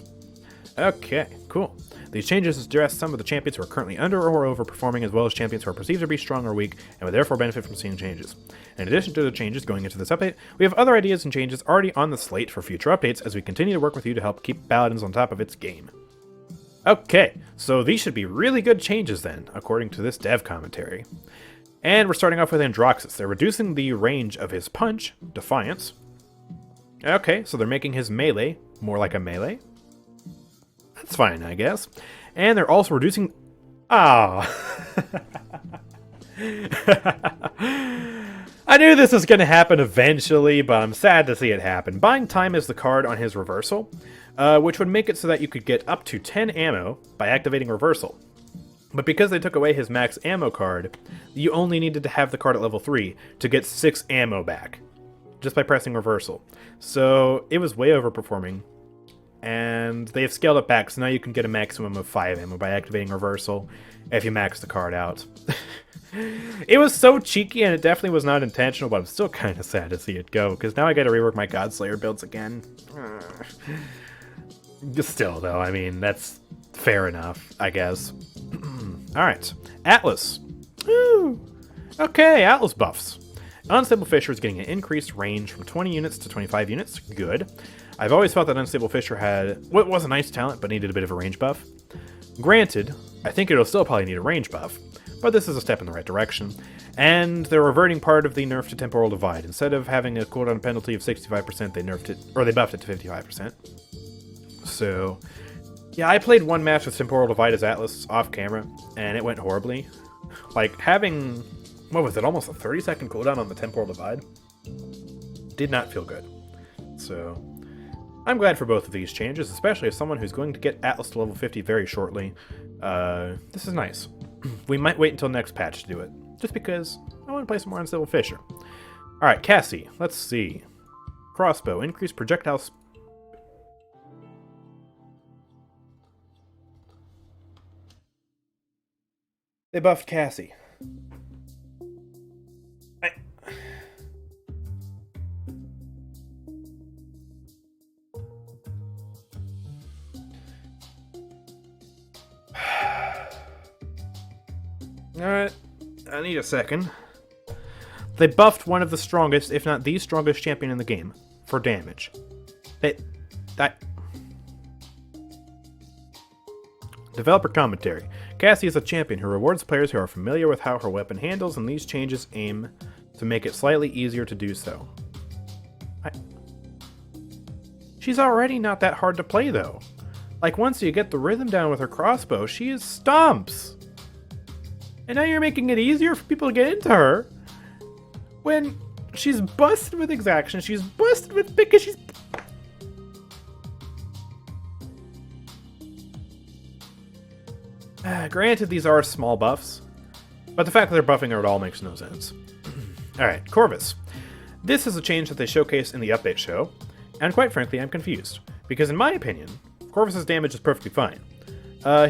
Okay, cool. These changes address some of the champions who are currently under or overperforming, as well as champions who are perceived to be strong or weak, and would therefore benefit from seeing changes. In addition to the changes going into this update, we have other ideas and changes already on the slate for future updates as we continue to work with you to help keep Paladins on top of its game. Okay, so these should be really good changes then, according to this dev commentary. And we're starting off with Androxus. They're reducing the range of his punch, Defiance. Okay, so they're making his melee more like a melee. That's fine, I guess. And they're also reducing... I knew this was going to happen eventually, but I'm sad to see it happen. Buying time is the card on his reversal, which would make it so that you could get up to 10 ammo by activating reversal. But because they took away his max ammo card, you only needed to have the card at level 3 to get 6 ammo back, just by pressing reversal. So it was way overperforming, and they have scaled it back, so now you can get a maximum of 5 ammo by activating reversal if you max the card out. It was so cheeky, and it definitely was not intentional, but I'm still kind of sad to see it go, because now I gotta rework my Godslayer builds again. Still, though, I mean, that's fair enough, I guess. Alright, Atlas. Woo! Okay, Atlas buffs. Unstable Fisher is getting an increased range from 20 units to 25 units. Good. I've always felt that Unstable Fisher had what was a nice talent, but needed a bit of a range buff. Granted, I think it'll still probably need a range buff, but this is a step in the right direction. And they're reverting part of the nerf to Temporal Divide. Instead of having a cooldown penalty of 65%, they nerfed it, or they buffed it to 55%. So... yeah, I played one match with Temporal Divide as Atlas off camera, and it went horribly. Like, having, what was it, almost a 30-second cooldown on the Temporal Divide? Did not feel good. So, I'm glad for both of these changes, especially as someone who's going to get Atlas to level 50 very shortly. This is nice. We might wait until next patch to do it, just because I want to play some more Unstable Fisher. Alright, Cassie, let's see. Crossbow, increased projectile They buffed Cassie. Alright, I need a second. They buffed one of the strongest, if not the strongest champion in the game, for damage. Developer commentary. Cassie is a champion who rewards players who are familiar with how her weapon handles, and these changes aim to make it slightly easier to do so. She's already not that hard to play, though. Like, once you get the rhythm down with her crossbow, she is stomps! And now you're making it easier for people to get into her, when she's busted with exaction, she's busted with because she's... Granted, these are small buffs, but the fact that they're buffing her at all makes no sense. Alright, Corvus. This is a change that they showcased in the update show, and quite frankly, I'm confused. Because in my opinion, Corvus's damage is perfectly fine.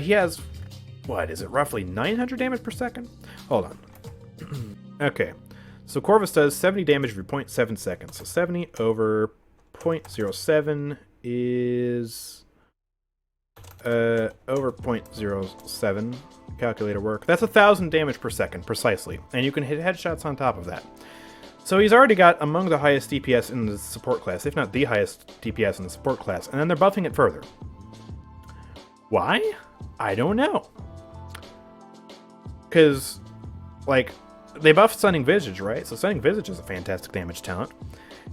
He has, what is it, roughly 900 damage per second? Hold on. Okay, so Corvus does 70 damage every 0.7 seconds. So 70 over 0.07 is over 0.07. Calculator work. That's 1,000 damage per second, precisely. And you can hit headshots on top of that. So he's already got among the highest DPS in the support class, if not the highest DPS in the support class, and then they're buffing it further. Why? I don't know. Because, like, they buffed Stunning Visage, right? So Stunning Visage is a fantastic damage talent.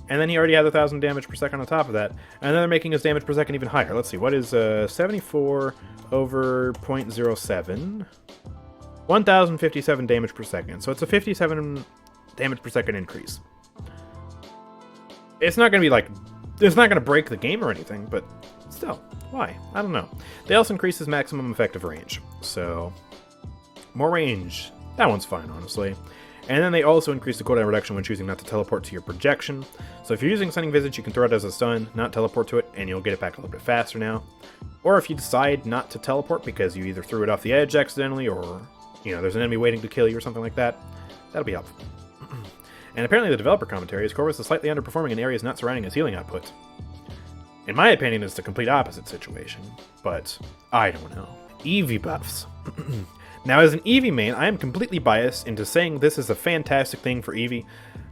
And then he already had 1,000 damage per second on top of that. And then they're making his damage per second even higher. Let's see, what is 74 over 0.07? 1,057 damage per second. So it's a 57 damage per second increase. It's not going to be like... It's not going to break the game or anything, but still, why? I don't know. They also increase his maximum effective range. So, more range. That one's fine, honestly. And then they also increase the cooldown reduction when choosing not to teleport to your projection. So if you're using Stunning Visage, you can throw it as a stun, not teleport to it, and you'll get it back a little bit faster now. Or if you decide not to teleport because you either threw it off the edge accidentally, or, you know, there's an enemy waiting to kill you or something like that, that'll be helpful. And apparently the developer commentary is Corvus is slightly underperforming in areas not surrounding his healing output. In my opinion, it's the complete opposite situation, but I don't know. Eevee buffs. Now, as an Eevee main, I am completely biased into saying this is a fantastic thing for Eevee.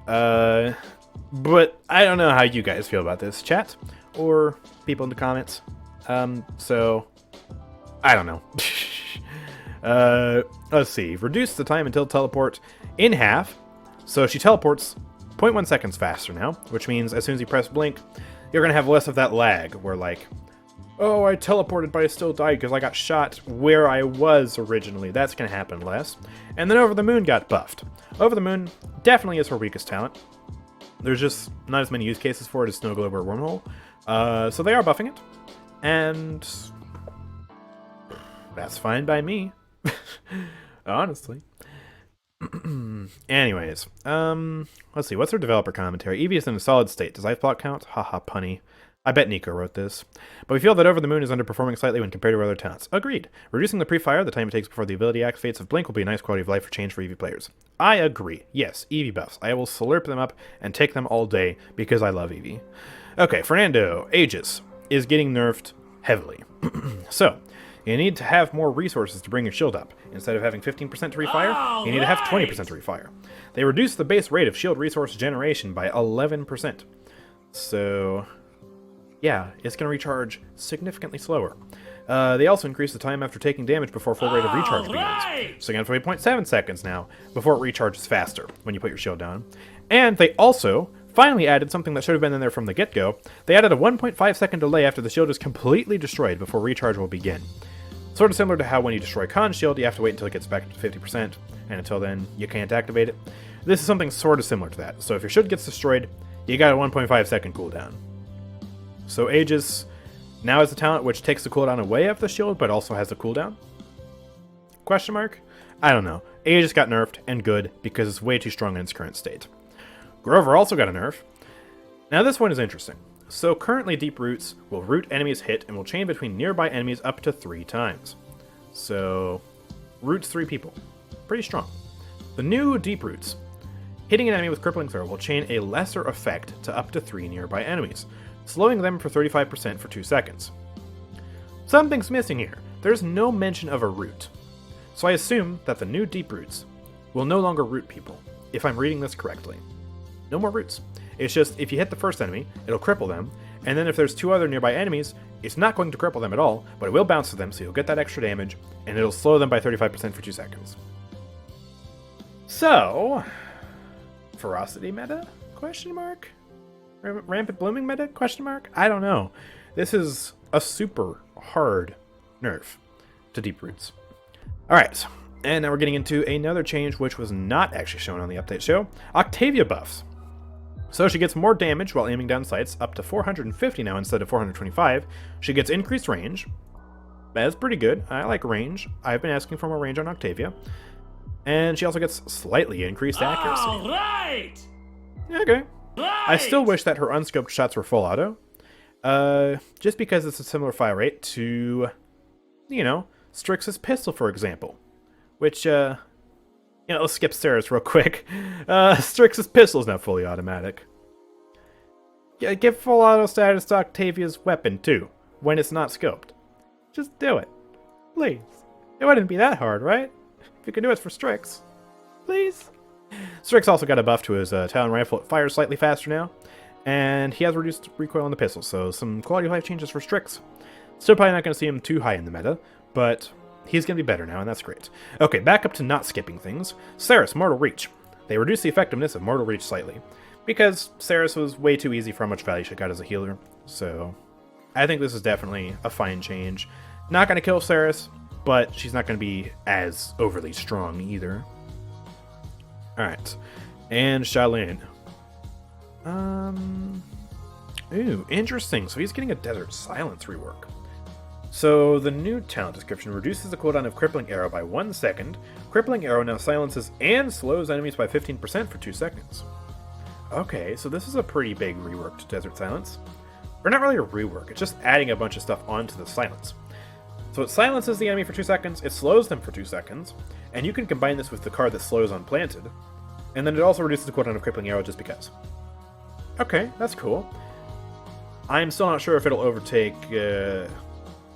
But I don't know how you guys feel about this, chat, or people in the comments. So, I don't know. Let's see. Reduce the time until teleport in half. So she teleports 0.1 seconds faster now, which means as soon as you press blink, you're going to have less of that lag, where like, oh, I teleported but I still died because I got shot where I was originally. That's going to happen less. And then Over the Moon got buffed. Over the Moon definitely is her weakest talent. There's just not as many use cases for it as Snow Globe or Wormhole. So they are buffing it. And that's fine by me. Honestly. Anyways, let's see. What's her developer commentary? Eevee is in a solid state. Does life block count? Haha, punny. I bet Nico wrote this. But we feel that Over the Moon is underperforming slightly when compared to other talents. Agreed. Reducing the pre-fire, the time it takes before the ability activates of Blink, will be a nice quality of life for change for Eevee players. I agree. Yes, Eevee buffs. I will slurp them up and take them all day because I love Eevee. Okay, Fernando, Aegis is getting nerfed heavily. So, you need to have more resources to bring your shield up. Instead of having 15% to refire, you need to have 20% to refire. They reduced the base rate of shield resource generation by 11%. So, yeah, it's going to recharge significantly slower. They also increased the time after taking damage before full rate of recharge begins. So again, for 8.7 seconds now, before it recharges faster when you put your shield down. And they also finally added something that should have been in there from the get-go. They added a 1.5 second delay after the shield is completely destroyed before recharge will begin. Sort of similar to how when you destroy Khan's shield, you have to wait until it gets back to 50%, and until then, you can't activate it. This is something sort of similar to that. So if your shield gets destroyed, you got a 1.5 second cooldown. So Aegis now has a talent which takes the cooldown away of the shield, but also has a cooldown? Question mark? I don't know. Aegis got nerfed, and good, because it's way too strong in its current state. Grover also got a nerf. Now this one is interesting. So currently Deep Roots will root enemies hit and will chain between nearby enemies up to 3 times. So, roots 3 people. Pretty strong. The new Deep Roots. Hitting an enemy with Crippling Throw will chain a lesser effect to up to 3 nearby enemies, slowing them for 35% for 2 seconds. Something's missing here. There's no mention of a root. So I assume that the new Deep Roots will no longer root people, if I'm reading this correctly. No more roots. It's just, if you hit the first enemy, it'll cripple them, and then if there's 2 other nearby enemies, it's not going to cripple them at all, but it will bounce to them, so you'll get that extra damage, and it'll slow them by 35% for 2 seconds. So, Ferocity meta? Question mark? Rampant Blooming meta? Question mark? I don't know. This is a super hard nerf to Deep Roots. Alright, and now we're getting into another change which was not actually shown on the update show. Octavia buffs. So she gets more damage while aiming down sights, up to 450 now instead of 425. She gets increased range. That's pretty good. I like range. I've been asking for more range on Octavia. And she also gets slightly increased accuracy. All right! Okay. Right! I still wish that her unscoped shots were full auto. Just because it's a similar fire rate to, you know, Strix's pistol, for example. Which, you know, let's skip Sarah's real quick. Strix's pistol is now fully automatic. Give full auto status to Octavia's weapon, too, when it's not scoped. Just do it. Please. It wouldn't be that hard, right? If you can do it for Strix. Please? Strix also got a buff to his Talon rifle. It fires slightly faster now. And he has reduced recoil on the pistol, so some quality of life changes for Strix. Still probably not going to see him too high in the meta, but he's going to be better now, and that's great. Okay, back up to not skipping things. Saris, Mortal Reach. They reduced the effectiveness of Mortal Reach slightly, because Saris was way too easy for how much value she got as a healer. So I think this is definitely a fine change. Not going to kill Saris, but she's not going to be as overly strong either. Alright, and Shaolin. Ooh, interesting. So he's getting a Desert Silence rework. So the new talent description reduces the cooldown of Crippling Arrow by 1 second. Crippling Arrow now silences and slows enemies by 15% for 2 seconds. Okay, so this is a pretty big rework to Desert Silence. Or not really a rework, it's just adding a bunch of stuff onto the silence. So it silences the enemy for 2 seconds, it slows them for 2 seconds, and you can combine this with the card that slows unplanted. And then it also reduces the cooldown of Crippling Arrow just because. Okay, that's cool. I'm still not sure if it'll overtake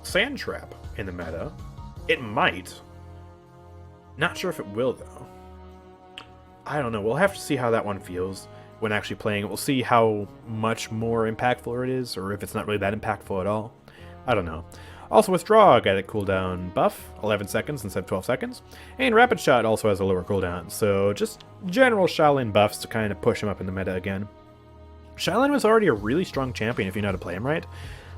Sand Trap in the meta. It might. Not sure if it will, though. I don't know. We'll have to see how that one feels when actually playing it. We'll see how much more impactful it is, or if it's not really that impactful at all. I don't know. Also, Withdraw got a cooldown buff, 11 seconds instead of 12 seconds. And Rapid Shot also has a lower cooldown, so just general Shaolin buffs to kind of push him up in the meta again. Shaolin was already a really strong champion if you know how to play him right,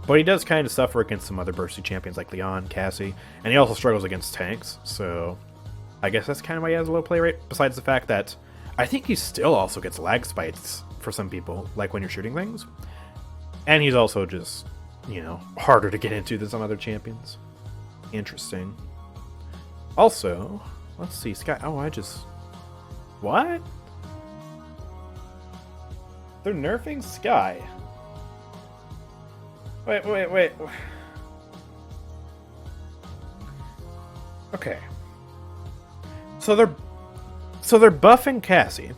but he does kind of suffer against some other bursty champions like Leon, Cassie, and he also struggles against tanks, so I guess that's kind of why he has a low play rate, besides the fact that I think he still also gets lag spikes for some people, like when you're shooting things. And he's also just, you know, harder to get into than some other champions. Interesting. Also, let's see, Skye, what? They're nerfing Skye. Wait. Okay. So they're buffing Cassie,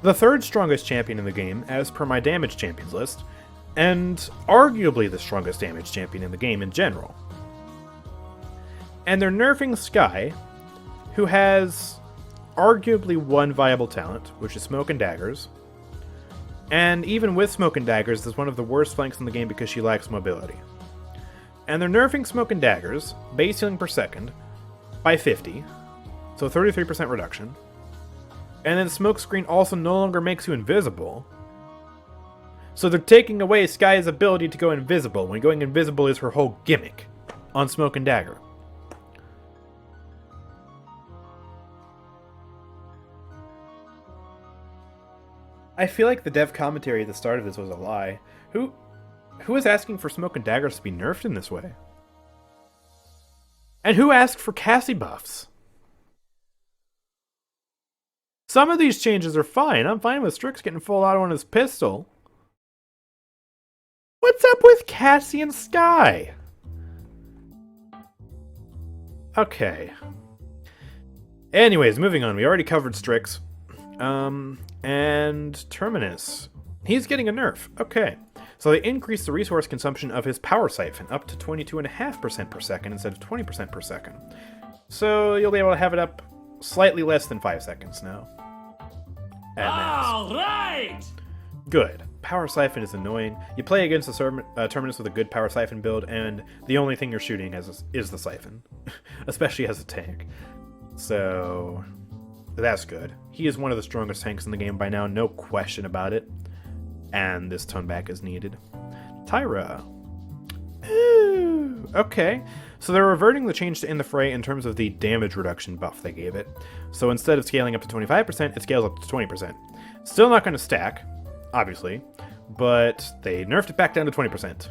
the third strongest champion in the game as per my damage champions list, and arguably the strongest damage champion in the game in general. And they're nerfing Skye, who has arguably one viable talent, which is Smoke and Daggers. And even with Smoke and Daggers, is one of the worst flanks in the game because she lacks mobility. And they're nerfing Smoke and Daggers, base healing per second, by 50, so 33% reduction. And then Smoke Screen also no longer makes you invisible. So they're taking away Skye's ability to go invisible, when going invisible is her whole gimmick on Smoke and Dagger. I feel like the dev commentary at the start of this was a lie. Who is asking for Smoke and Daggers to be nerfed in this way? And who asked for Cassie buffs? Some of these changes are fine. I'm fine with Strix getting full auto on his pistol. What's up with Cassie and Skye? Okay. Anyways, moving on. We already covered Strix. And Terminus. He's getting a nerf. Okay. So they increased the resource consumption of his power siphon up to 22.5% per second instead of 20% per second. So you'll be able to have it up slightly less than 5 seconds now. Alright! Good. Power siphon is annoying. You play against a Terminus with a good power siphon build, and the only thing you're shooting is the siphon. Especially as a tank. So that's good. He is one of the strongest tanks in the game by now, no question about it. And this tone back is needed. Tyra. Ooh, okay. So they're reverting the change to In the Fray in terms of the damage reduction buff they gave it. So instead of scaling up to 25%, it scales up to 20%. Still not going to stack, obviously, but they nerfed it back down to 20%.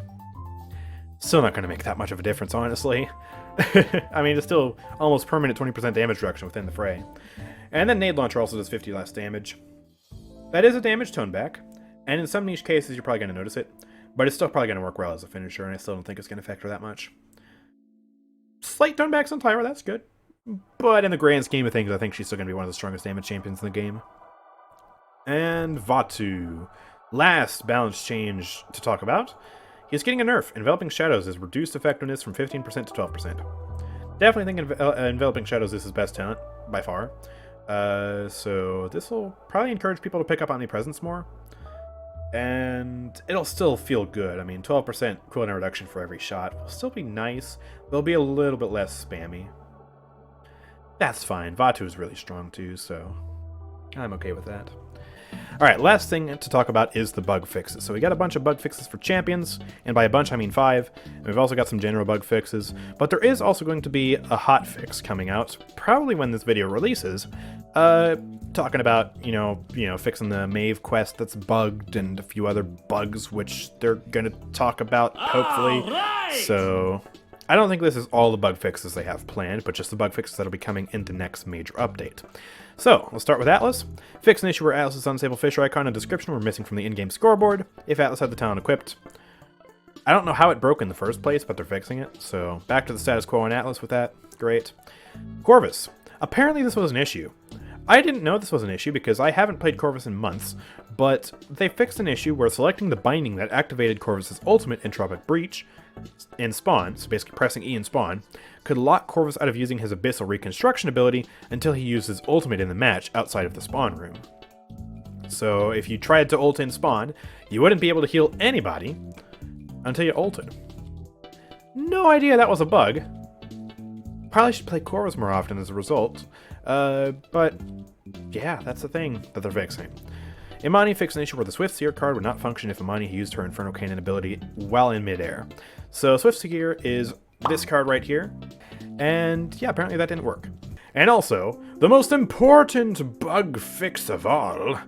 Still not going to make that much of a difference, honestly. I mean, it's still almost permanent 20% damage reduction within the Fray. And then Nade Launcher also does 50 less damage. That is a damage tone back, and in some niche cases you're probably going to notice it, but it's still probably going to work well as a finisher, and I still don't think it's going to affect her that much. Slight tone backs on Tyra, that's good. But in the grand scheme of things, I think she's still going to be one of the strongest damage champions in the game. And Vatu. Last balance change to talk about. He's getting a nerf. Enveloping Shadows is reduced effectiveness from 15% to 12%. Definitely think Enveloping Shadows is his best talent, by far. So this will probably encourage people to pick up Omnipresence more. And it'll still feel good. I mean, 12% cooldown reduction for every shot will still be nice. They'll be a little bit less spammy. That's fine. Vatu is really strong too, so I'm okay with that. Alright, last thing to talk about is the bug fixes. So we got a bunch of bug fixes for champions, and by a bunch I mean 5. And we've also got some general bug fixes, but there is also going to be a hot fix coming out, probably when this video releases, talking about, you know, fixing the Maeve quest that's bugged and a few other bugs which they're gonna talk about, hopefully. Right. So I don't think this is all the bug fixes they have planned, but just the bug fixes that'll be coming in the next major update. So, let's start with Atlas. Fix an issue where Atlas's unstable fisher icon and description were missing from the in-game scoreboard, if Atlas had the talent equipped. I don't know how it broke in the first place, but they're fixing it, so back to the status quo on Atlas with that. Great. Corvus. Apparently this was an issue. I didn't know this was an issue because I haven't played Corvus in months, but they fixed an issue where selecting the binding that activated Corvus's ultimate Entropic Breach in spawn, so basically pressing E in spawn, could lock Corvus out of using his Abyssal Reconstruction ability until he used his ultimate in the match outside of the spawn room. So if you tried to ult in spawn, you wouldn't be able to heal anybody until you ulted. No idea that was a bug. Probably should play Corvus more often as a result. But yeah, that's the thing that they're fixing. Imani fixed an issue where the Swift Seer card would not function if Imani used her Inferno Cannon ability while in midair. So Swift Seer is this card right here, and yeah, apparently that didn't work. And also, the most important bug fix of all,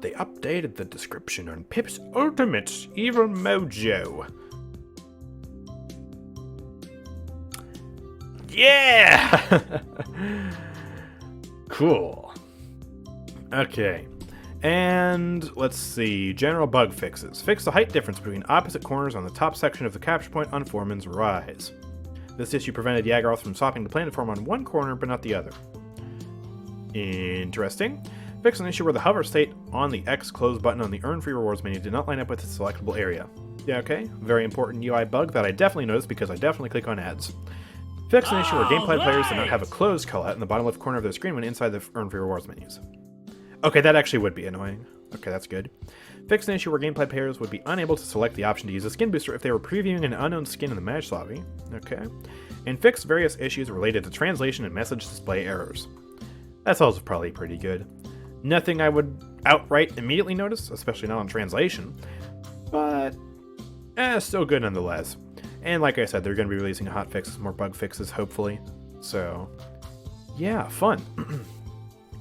they updated the description on Pip's ultimate Evil Mojo. Yeah! Cool. Okay. And let's see, general bug fixes. Fix the height difference between opposite corners on the top section of the capture point on Foreman's Rise. This issue prevented Yaggoth from swapping the platform on one corner but not the other. Interesting. Fix an issue where the hover state on the X close button on the Earn Free Rewards menu did not line up with the selectable area. Yeah, okay. Very important UI bug that I definitely noticed because I definitely click on ads. Fix an issue where gameplay players did not have a closed callout in the bottom left corner of their screen when inside the Earn Free Rewards menus. Okay, that actually would be annoying. Okay, that's good. Fix an issue where gameplay players would be unable to select the option to use a skin booster if they were previewing an unknown skin in the match lobby. Okay. And fix various issues related to translation and message display errors. That's also probably pretty good. Nothing I would outright immediately notice, especially not on translation, but still good nonetheless. And like I said, they're going to be releasing hot fixes, more bug fixes, hopefully. So, yeah, fun.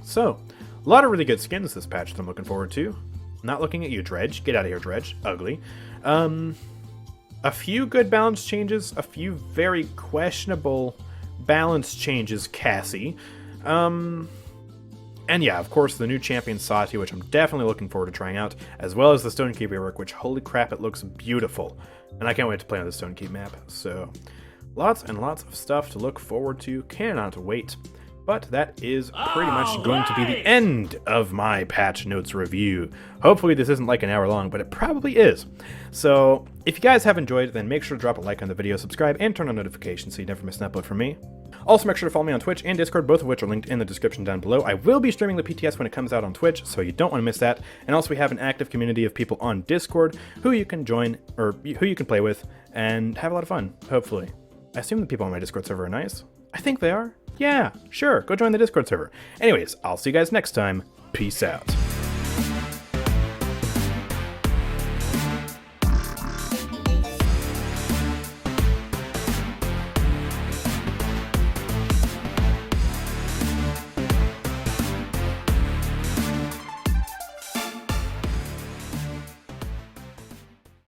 So, a lot of really good skins this patch that I'm looking forward to. Not looking at you, Dredge. Get out of here, Dredge. Ugly. A few good balance changes. A few very questionable balance changes, Cassie. And yeah, of course, the new champion, Saati, which I'm definitely looking forward to trying out, as well as the Stone Keep rework, which, holy crap, it looks beautiful. And I can't wait to play on the Stone Keep map. So, lots and lots of stuff to look forward to. Cannot wait. But that is pretty much going to be the end of my patch notes review. Hopefully this isn't like an hour long, but it probably is. So if you guys have enjoyed, then make sure to drop a like on the video, subscribe, and turn on notifications so you never miss an upload from me. Also make sure to follow me on Twitch and Discord, both of which are linked in the description down below. I will be streaming the PTS when it comes out on Twitch, so you don't want to miss that. And also we have an active community of people on Discord who you can join, or who you can play with, and have a lot of fun, hopefully. I assume the people on my Discord server are nice. I think they are. Yeah, sure, go join the Discord server. Anyways, I'll see you guys next time. Peace out.